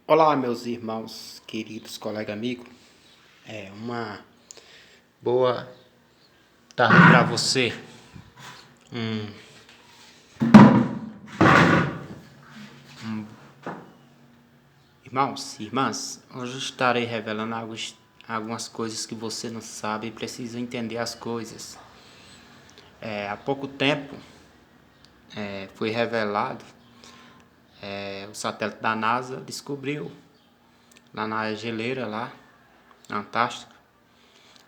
Olá, meus irmãos, queridos colegas amigos. Uma boa tarde para você. Irmãos e irmãs, hoje eu estarei revelando algumas coisas que você não sabe e precisa entender as coisas. Há pouco tempo foi revelado, o satélite da NASA descobriu lá na geleira, lá na Antártica.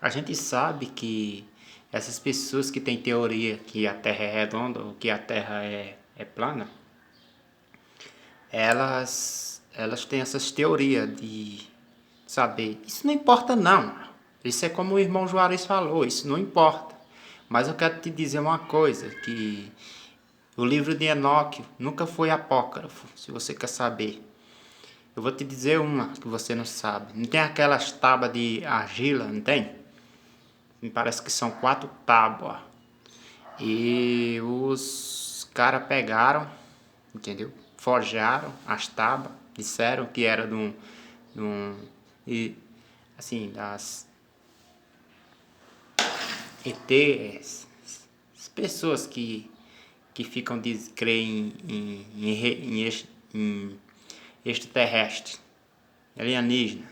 A gente sabe que essas pessoas que têm teoria que a Terra é redonda ou que a Terra é plana, elas têm essas teorias de saber. Isso não importa não. Isso é como o irmão Juarez falou, isso não importa. Mas eu quero te dizer uma coisa, que o livro de Enoque nunca foi apócrifo, se você quer saber. Eu vou te dizer uma que você não sabe. Não tem aquelas tábuas de argila, não tem? Me parece que são 4 tábuas. E os caras pegaram, entendeu? Forjaram as tábuas, disseram que era e assim, das ETs, as pessoas que ficam creem em extraterrestre, alienígena,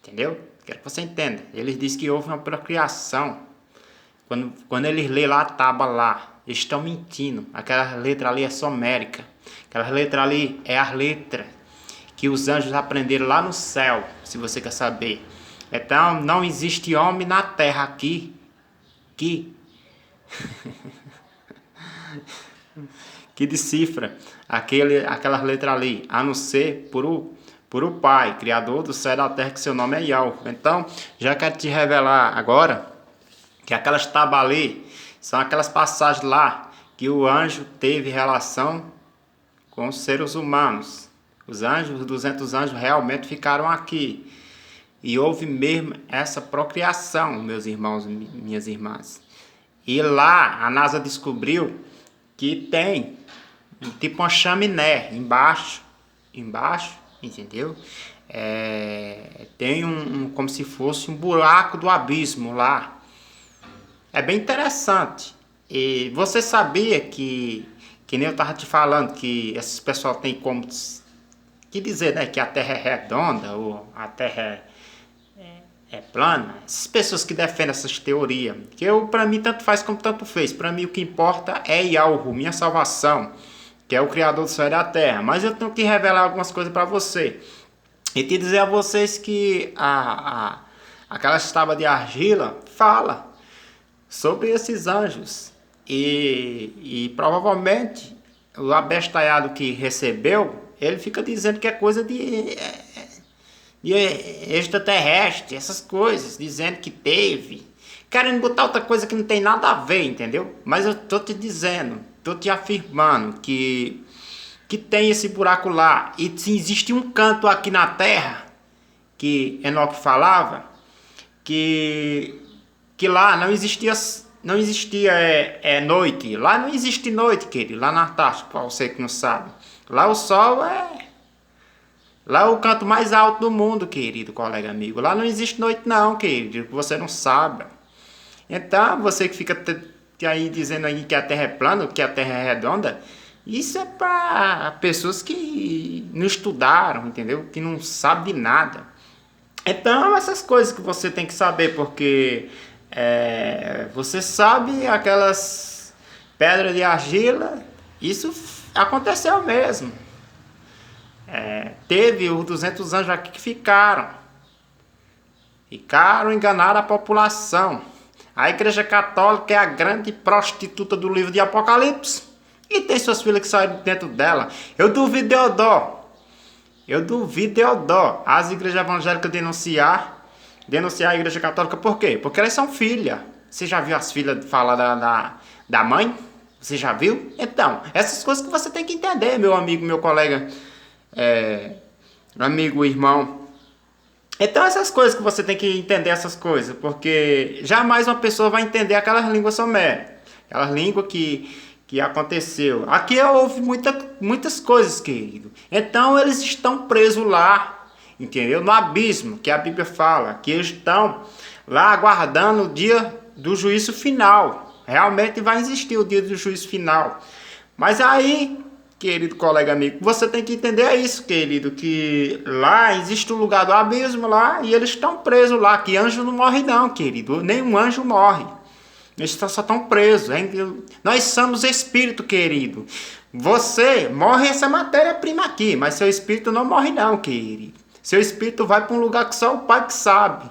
entendeu? Quero que você entenda. Eles dizem que houve uma procriação. Quando eles lêem lá a tábua lá, eles estão mentindo. Aquela letra ali é somérica. Aquela letra ali é a letra que os anjos aprenderam lá no céu, se você quer saber. Então, não existe homem na terra aqui que que decifra aquelas letras ali, a não ser por o Pai, Criador do céu e da terra, que seu nome é Yahweh. Então, já quero te revelar agora que aquelas tábuas ali são aquelas passagens lá que o anjo teve relação com os seres humanos. Os anjos, os 200 anjos realmente ficaram aqui. E houve mesmo essa procriação, meus irmãos e minhas irmãs. E lá a NASA descobriu que tem tipo uma chaminé embaixo, entendeu? Tem como se fosse um buraco do abismo lá. É bem interessante. E você sabia que nem eu estava te falando, que esses pessoal tem como que dizer, né, que a Terra é redonda ou a Terra é plana? Essas pessoas que defendem essas teorias, que para mim tanto faz como tanto fez. Para mim o que importa é Yahweh, minha salvação, que é o Criador do céu e da terra. Mas eu tenho que revelar algumas coisas para você e te dizer a vocês que aquelas tábuas de argila fala sobre esses anjos e provavelmente o abestalhado que recebeu, ele fica dizendo que é coisa de extraterrestre, essas coisas, dizendo que teve, querendo botar outra coisa que não tem nada a ver, entendeu? Mas eu tô te dizendo, tô te afirmando que tem esse buraco lá, e se existe um canto aqui na Terra, que Enoque falava, que lá não existia noite, lá não existe noite, querido, lá na Antártica, para você que não sabe, lá o sol lá é o canto mais alto do mundo, querido colega amigo. Lá não existe noite não, querido, que você não sabe. Então, você que fica aí dizendo aí que a Terra é plana, que a Terra é redonda, isso é para pessoas que não estudaram, entendeu? Que não sabem de nada. Então, essas coisas que você tem que saber, porque você sabe aquelas pedras de argila, isso aconteceu mesmo. Teve os 200 anjos aqui que ficaram enganaram a população. A Igreja Católica é a grande prostituta do livro de Apocalipse e tem suas filhas que saíram dentro dela. Eu duvido Deodó as igrejas evangélicas denunciar a Igreja Católica. Por quê? Porque elas são filhas. Você já viu as filhas falar da mãe? Você já viu? Então, essas coisas que você tem que entender, meu amigo, meu colega, amigo, irmão. Então essas coisas que você tem que entender, essas coisas, porque jamais uma pessoa vai entender aquelas línguas somérias, aquelas línguas que que aconteceu. Aqui houve muitas coisas, querido. Então eles estão presos lá, entendeu? No abismo, que a Bíblia fala, que eles estão lá aguardando o dia do juízo final. Realmente vai existir o dia do juízo final. Mas aí, querido colega amigo, você tem que entender isso, querido, que lá existe o lugar do abismo lá e eles estão presos lá, que anjo não morre não, querido, nenhum anjo morre. Eles só estão presos, hein? Nós somos espírito, querido. Você morre essa matéria-prima aqui, mas seu espírito não morre não, querido. Seu espírito vai para um lugar que só o Pai que sabe.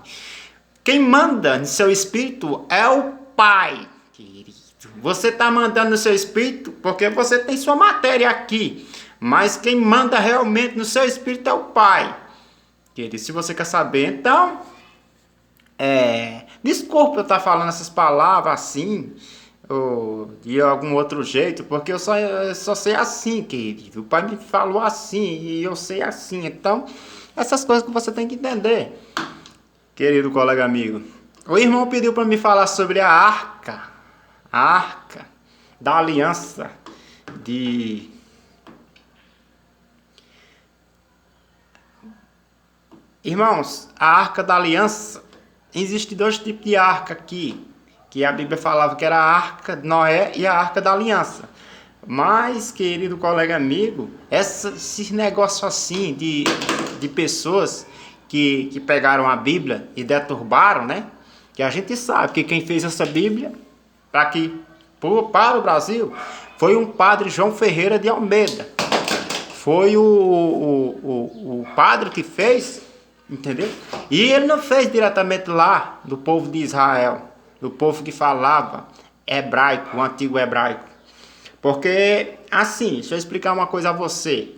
Quem manda no seu espírito é o Pai, querido. Você está mandando no seu espírito porque você tem sua matéria aqui. Mas quem manda realmente no seu espírito é o Pai. Querido, se você quer saber, então... desculpa eu estar falando essas palavras assim, ou de algum outro jeito, porque eu só sei assim, querido. O Pai me falou assim e eu sei assim. Então, essas coisas que você tem que entender, querido colega amigo. O irmão pediu para me falar sobre a arca da aliança de... Irmãos, a arca da aliança, existe dois tipos de arca aqui, que a Bíblia falava que era a arca de Noé e a arca da aliança. Mas, querido colega amigo, esse negócio assim de pessoas que pegaram a Bíblia e deturbaram, né? Que a gente sabe que quem fez essa Bíblia para o Brasil foi um padre João Ferreira de Almeida. Foi o padre que fez, entendeu? E ele não fez diretamente lá do povo de Israel, do povo que falava hebraico, o antigo hebraico. Porque, assim, deixa eu explicar uma coisa a você.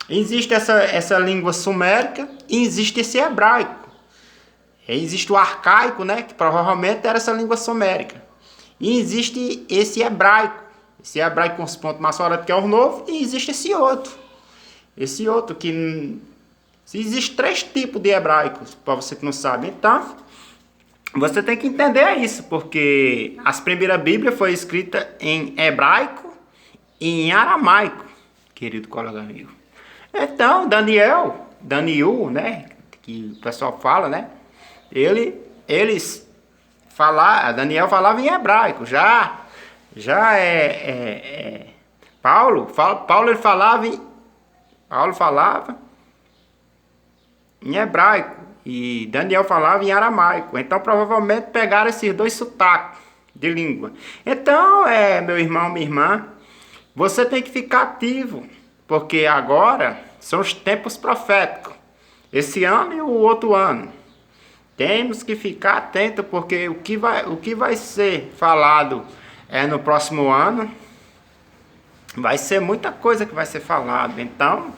Existe essa língua sumérica e existe esse hebraico. Existe o arcaico, né, que provavelmente era essa língua sumérica. E existe esse hebraico com os pontos maçoréticos, que é o novo, e existe esse outro que... Existem 3 tipos de hebraicos, para você que não sabe. Então, você tem que entender isso, porque as primeiras Bíblias foi escrita em hebraico e em aramaico, querido colega amigo. Então, Daniel, né, que o pessoal fala, né, Daniel falava em hebraico, Paulo falava em hebraico e Daniel falava em aramaico. Então provavelmente pegaram esses 2 sotaques de língua. Então, meu irmão, minha irmã, você tem que ficar ativo, porque agora são os tempos proféticos. Esse ano e o outro ano. Temos que ficar atento, porque o que vai ser falado no próximo ano, vai ser muita coisa que vai ser falado. Então,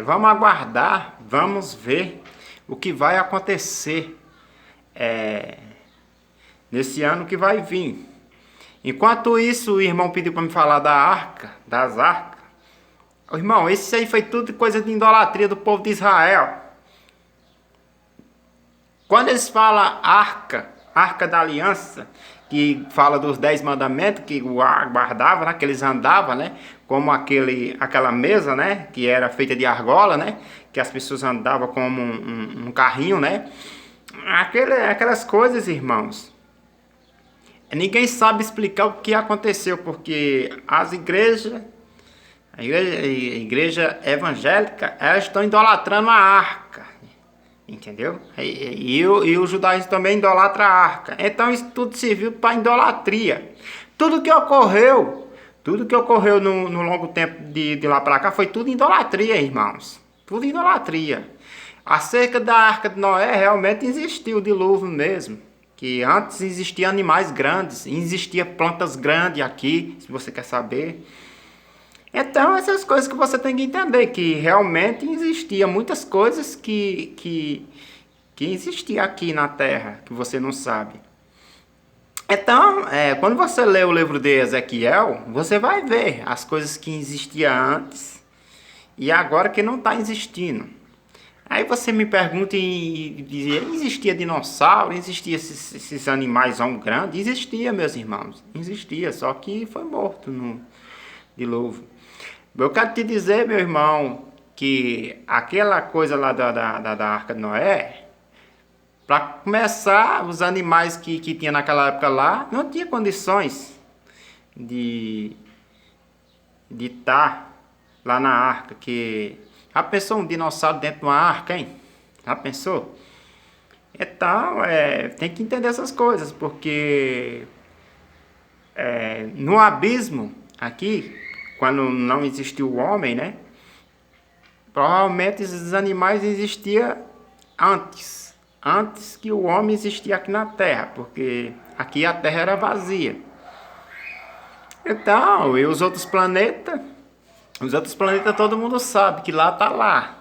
vamos aguardar, vamos ver o que vai acontecer nesse ano que vai vir. Enquanto isso, o irmão pediu para me falar das arcas. Irmão, esse aí foi tudo coisa de idolatria do povo de Israel. Quando eles falam arca da aliança, que fala dos 10 mandamentos que guardava, né, que eles andavam, né, como aquela mesa, né, que era feita de argola, né, que as pessoas andavam como um carrinho, né, aquelas coisas, irmãos. Ninguém sabe explicar o que aconteceu, porque a igreja evangélica, elas estão idolatrando a arca. Entendeu? E o judaísmo também idolatra a arca. Então isso tudo serviu para idolatria. Tudo que ocorreu no longo tempo de lá para cá foi tudo idolatria, irmãos. Tudo idolatria. Acerca da arca de Noé, realmente existiu o dilúvio mesmo. Que antes existiam animais grandes, existiam plantas grandes aqui, se você quer saber. Então, essas coisas que você tem que entender, que realmente existia muitas coisas que existia aqui na Terra, que você não sabe. Então, quando você lê o livro de Ezequiel, você vai ver as coisas que existiam antes e agora que não está existindo. Aí você me pergunta e dizia, existia dinossauro, existia esses animais grandes? Existia, meus irmãos, existia, só que foi morto no dilúvio. Eu quero te dizer, meu irmão, que aquela coisa lá da Arca de Noé, para começar, os animais que tinha naquela época lá, não tinha condições de estar lá na arca, que já pensou um dinossauro dentro de uma arca, hein? Já pensou? Então, tem que entender essas coisas, porque no abismo, aqui, quando não existiu o homem, né? Provavelmente esses animais existiam antes que o homem existia aqui na Terra, porque aqui a Terra era vazia. Então, e os outros planetas todo mundo sabe que lá tá lá.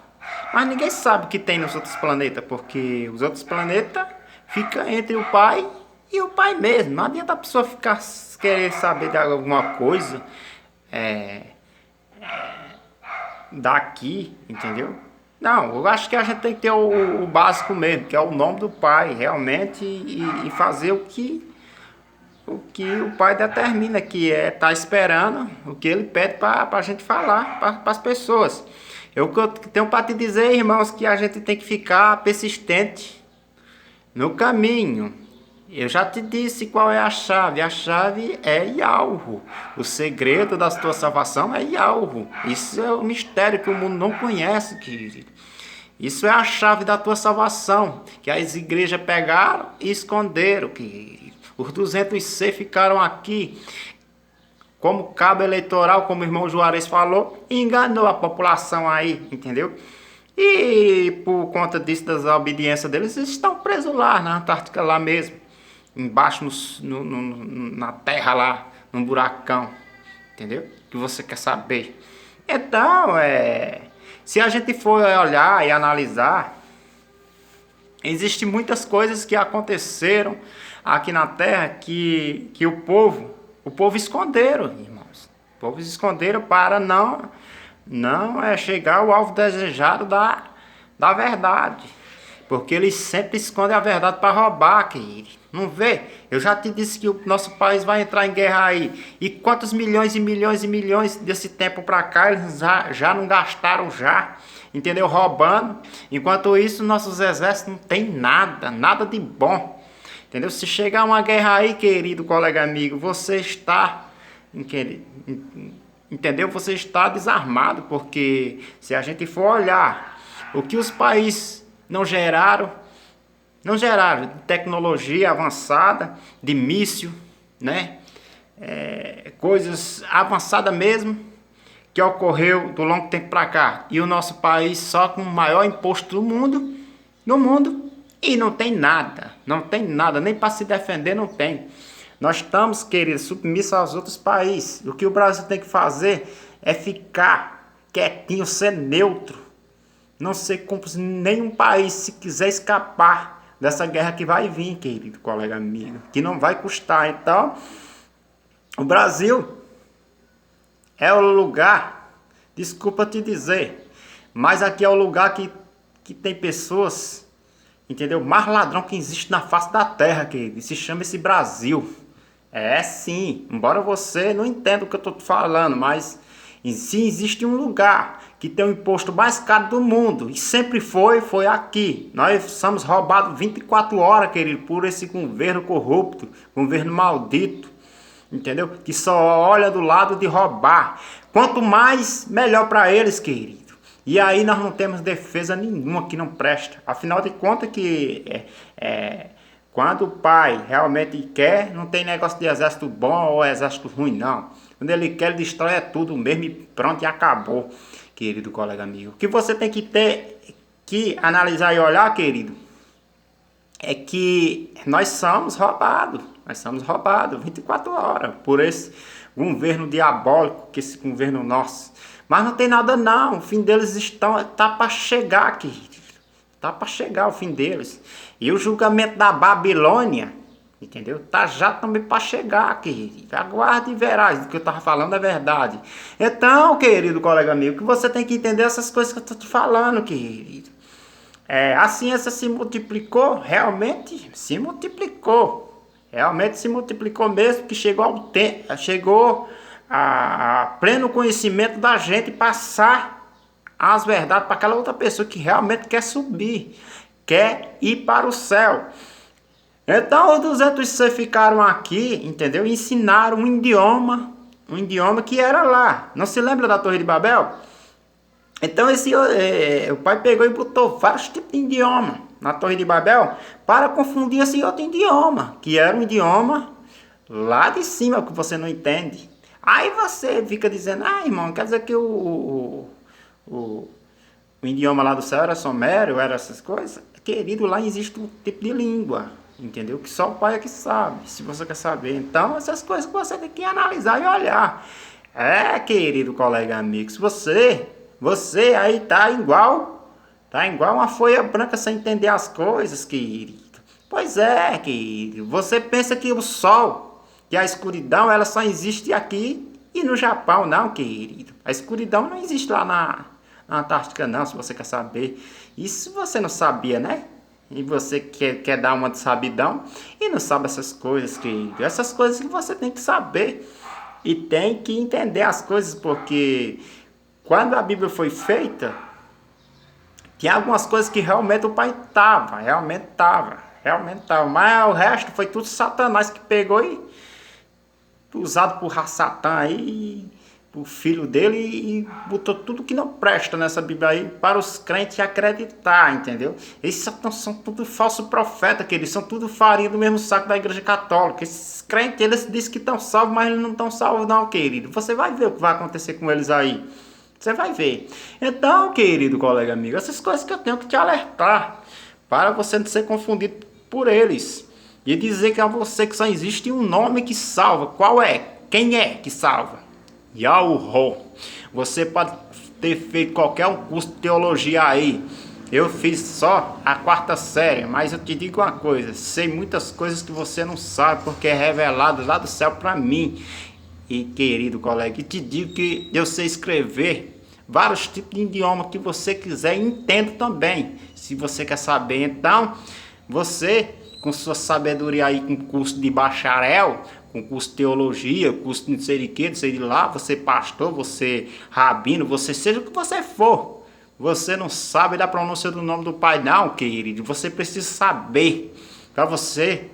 Mas ninguém sabe o que tem nos outros planetas, porque os outros planetas ficam entre o pai e o pai mesmo. Não adianta a pessoa ficar querer saber de alguma coisa daqui, entendeu? Não, eu acho que a gente tem que ter o básico mesmo, que é o nome do pai, realmente, e fazer o que o pai determina, que é estar esperando o que ele pede para a gente falar para as pessoas. Eu tenho para te dizer, irmãos, que a gente tem que ficar persistente no caminho. Eu já te disse qual é a chave. A chave é Yahweh. O segredo da tua salvação é Yahweh. Isso é um mistério que o mundo não conhece, querido. Isso é a chave da tua salvação, que as igrejas pegaram e esconderam, querido. Os 206 ficaram aqui como cabo eleitoral, como o irmão Juarez falou, e enganou a população aí, entendeu? E por conta disso, das obediências deles, eles estão presos lá na Antártica, lá mesmo, embaixo na terra lá, num buracão, entendeu? Que você quer saber. Então, se a gente for olhar e analisar, existem muitas coisas que aconteceram aqui na Terra que o povo esconderam, irmãos. O povo esconderam para não chegar ao alvo desejado da verdade. Porque eles sempre escondem a verdade para roubar, querido. Não vê? Eu já te disse que o nosso país vai entrar em guerra aí. E quantos milhões e milhões e milhões desse tempo para cá eles já não gastaram já? Entendeu? Roubando. Enquanto isso, nossos exércitos não tem nada de bom. Entendeu? Se chegar uma guerra aí, querido colega amigo, você está, entendeu? Você está desarmado, porque se a gente for olhar o que os países não geraram de tecnologia avançada, de míssil, né? Coisas avançadas mesmo, que ocorreu do longo tempo para cá. E o nosso país só com o maior imposto do mundo, e não tem nada, nem para se defender não tem. Nós estamos, queridos, submissos aos outros países. O que o Brasil tem que fazer é ficar quietinho, ser neutro. Não ser como nenhum país, se quiser escapar dessa guerra que vai vir, querido colega amigo, que não vai custar. Então, o Brasil é o lugar, desculpa te dizer, mas aqui é o lugar que tem pessoas, entendeu? Mais ladrão que existe na face da terra, querido. Se chama esse Brasil. Sim, embora você não entenda o que eu estou falando, mas se existe um lugar que tem o imposto mais caro do mundo, e sempre foi aqui. Nós somos roubados 24 horas, querido, por esse governo corrupto, governo maldito, entendeu? Que só olha do lado de roubar. Quanto mais, melhor para eles, querido. E aí nós não temos defesa nenhuma que não presta. Afinal de contas que quando o pai realmente quer, não tem negócio de exército bom ou exército ruim, não. Quando ele quer, ele destrói tudo mesmo e pronto, e acabou, querido colega amigo. O que você tem que ter que analisar e olhar, querido, é que nós somos roubados 24 horas por esse governo diabólico, que esse governo nosso. Mas não tem nada não, o fim deles tá para chegar, querido. Tá para chegar o fim deles. E o julgamento da Babilônia, entendeu? Tá já também para chegar, querido. Aguarde e verás, o que eu tava falando é verdade. Então, querido colega amigo, que você tem que entender essas coisas que eu tô te falando, querido. A ciência se multiplicou, realmente se multiplicou. Realmente se multiplicou mesmo, que chegou ao tempo, chegou a pleno conhecimento da gente passar as verdades para aquela outra pessoa que realmente quer subir, quer ir para o céu. Então os 200 ficaram aqui, entendeu? Ensinaram um idioma que era lá. Não se lembra da Torre de Babel? Então o pai pegou e botou vários tipos de idioma na Torre de Babel para confundir esse outro idioma, que era um idioma lá de cima que você não entende. Aí você fica dizendo, irmão, quer dizer que o idioma lá do céu era sumério, era essas coisas? Querido, lá existe um tipo de língua, entendeu? Que só o pai é que sabe, se você quer saber. Então essas coisas que você tem que analisar e olhar. Querido colega amigo, se você aí tá igual uma folha branca sem entender as coisas, querido. Pois é, querido. Você pensa que o sol, que a escuridão, ela só existe aqui e no Japão, não, querido. A escuridão não existe lá na Antártica, não, se você quer saber. Isso você não sabia, né? E você quer dar uma de sabidão e não sabe essas coisas, querido. Essas coisas que você tem que saber e tem que entender as coisas, porque quando a Bíblia foi feita, tinha algumas coisas que realmente o pai realmente estava. Mas o resto foi tudo Satanás que pegou e usado por Satã aí, o filho dele, e botou tudo que não presta nessa Bíblia aí para os crentes acreditar, entendeu? Esses são tudo falsos profetas, que eles são tudo farinha do mesmo saco da Igreja Católica. Esses crentes, eles dizem que estão salvos, mas eles não estão salvos não, querido. Você vai ver o que vai acontecer com eles aí. Você vai ver. Então, querido colega amigo, essas coisas que eu tenho que te alertar, para você não ser confundido por eles. E dizer que a você que só existe um nome que salva. Qual é? Quem é que salva? Yahuwah. Você pode ter feito qualquer curso de teologia aí. Eu fiz só a 4ª série, mas eu te digo uma coisa, sei muitas coisas que você não sabe, porque é revelado lá do céu para mim. E querido colega, te digo que eu sei escrever vários tipos de idioma que você quiser e entendo também. Se você quer saber, então, você, com sua sabedoria aí, com curso de bacharel, com curso de teologia, curso de não sei de que, não sei de lá, você pastor, você rabino, você seja o que você for. Você não sabe da pronúncia do nome do Pai não, querido. Você precisa saber para você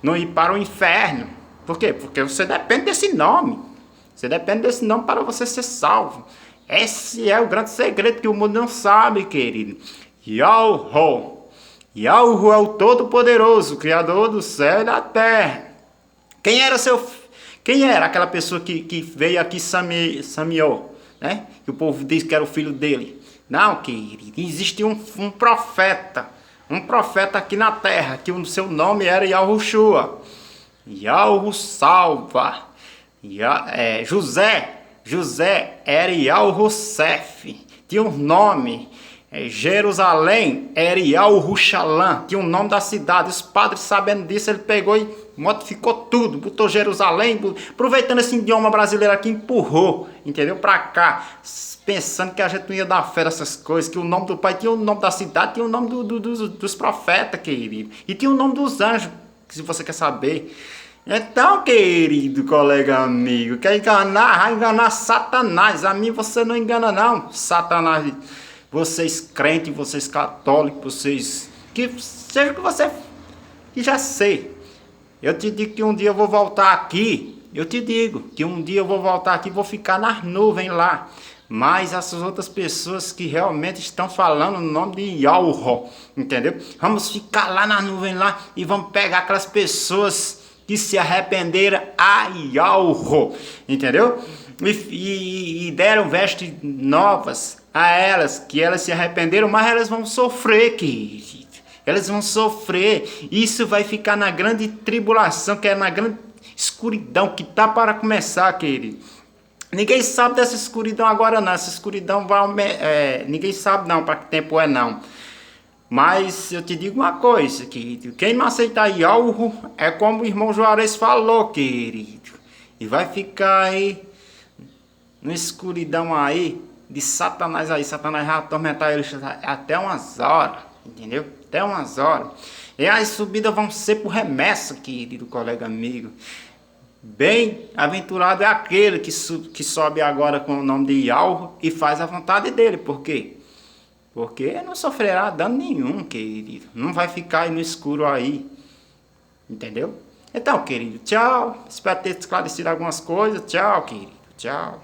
não ir para o inferno. Por quê? Porque você depende desse nome. Você depende desse nome para você ser salvo. Esse é o grande segredo que o mundo não sabe, querido. Yahuwah. Yahuwah é o Todo-Poderoso, Criador do céu e da terra. Quem era aquela pessoa que veio aqui Samuel, né? Que o povo disse que era o filho dele. Não, querido, existe um profeta aqui na terra, que o seu nome era Yahushua. Yahu salva. José era Yahussef. Tinha um nome. Jerusalém era Yahuxalã. Tinha o nome da cidade. Os padres, sabendo disso, ele pegou e modificou tudo. Botou Jerusalém. Aproveitando esse idioma brasileiro aqui, empurrou, entendeu? Pra cá. Pensando que a gente não ia dar fé nessas coisas. Que o nome do pai tinha o nome da cidade, tinha o nome dos profetas, querido. E tinha o nome dos anjos, se você quer saber. Então, querido colega amigo, quer enganar? Vai enganar Satanás. A mim você não engana não, Satanás. Vocês crentes, vocês católicos, vocês... que seja o que você... que já sei. Eu te digo que um dia eu vou voltar aqui. Eu te digo que um dia eu vou voltar aqui e vou ficar nas nuvens lá. Mas essas outras pessoas que realmente estão falando no nome de Yahuwah, entendeu? Vamos ficar lá na nuvem lá e vamos pegar aquelas pessoas que se arrependeram a Yahuwah, entendeu? E deram vestes novas a elas, que elas se arrependeram, mas elas vão sofrer, querido. Elas vão sofrer. Isso vai ficar na grande tribulação, que é na grande escuridão que tá para começar, querido. Ninguém sabe dessa escuridão agora não. Essa escuridão vai... ninguém sabe não para que tempo é não. Mas eu te digo uma coisa, querido. Quem não aceitar Yahuwah é como o irmão Juarez falou, querido. E vai ficar aí, na escuridão aí, de Satanás aí. Satanás vai atormentar eles até umas horas. entendeu? Até umas horas. E as subidas vão ser por remessa, querido colega amigo. Bem aventurado é aquele que sobe agora com o nome de Yalro e faz a vontade dele. Por quê? Porque não sofrerá dano nenhum, querido. Não vai ficar aí no escuro aí. Entendeu? Então, querido, tchau. Espero ter esclarecido algumas coisas. Tchau, querido. Tchau.